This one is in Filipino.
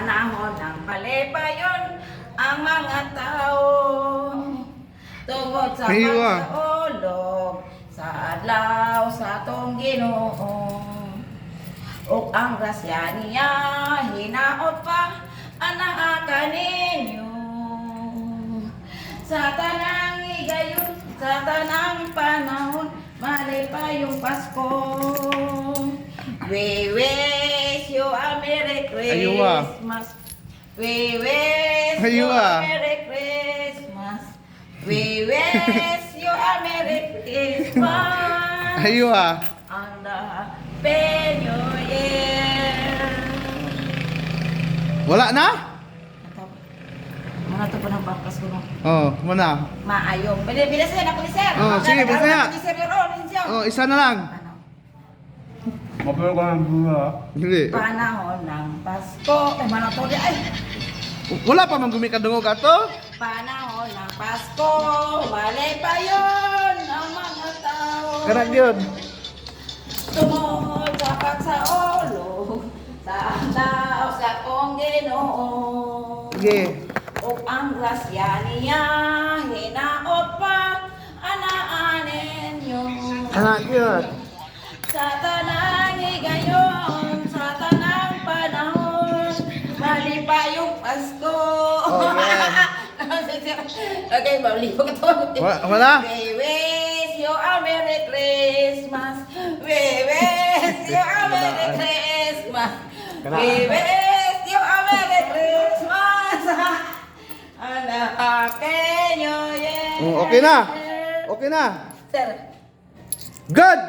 panahon ng palipayon ang mga tao tungod sa pagkaulog sa adlaw sa atong Ginoo. Ug ang grasya niya hinaot pa ana kaninyo sa tanang higayon sa tanang panahon malipayong Pasko. We wish you a Merry Christmas. We wish you a Merry Christmas. We wish you a Merry Christmas. And a Happy New Year. Wala na? Mga to pa ng bangkas ko no. Muna. Maayong. Bilisan ako ni sir. Sige, bilisan na. Isa na lang. Mapero ka ng bunga. Hindi. Panahon ng Pasko. Manang to di ay. Wala pa man gumikadungog ato? Panahon ng Pasko. Malipayon ang mga tao. Karag yun. Tungod sa pagsaolo sa adlaw sa kong Ginoo. Sige. Ug ang grasya niya hinaot pa anaanin nyo. Anak yun. Sa tanang higayon, sa tanang panahon, malipayong Pasko. Okay, malipayong ito. Wala? We wish you a Merry Christmas. We wish you a Merry Christmas. We wish you a Merry Christmas. And a Happy New Year. Okay na. Okay na. Sir. Good!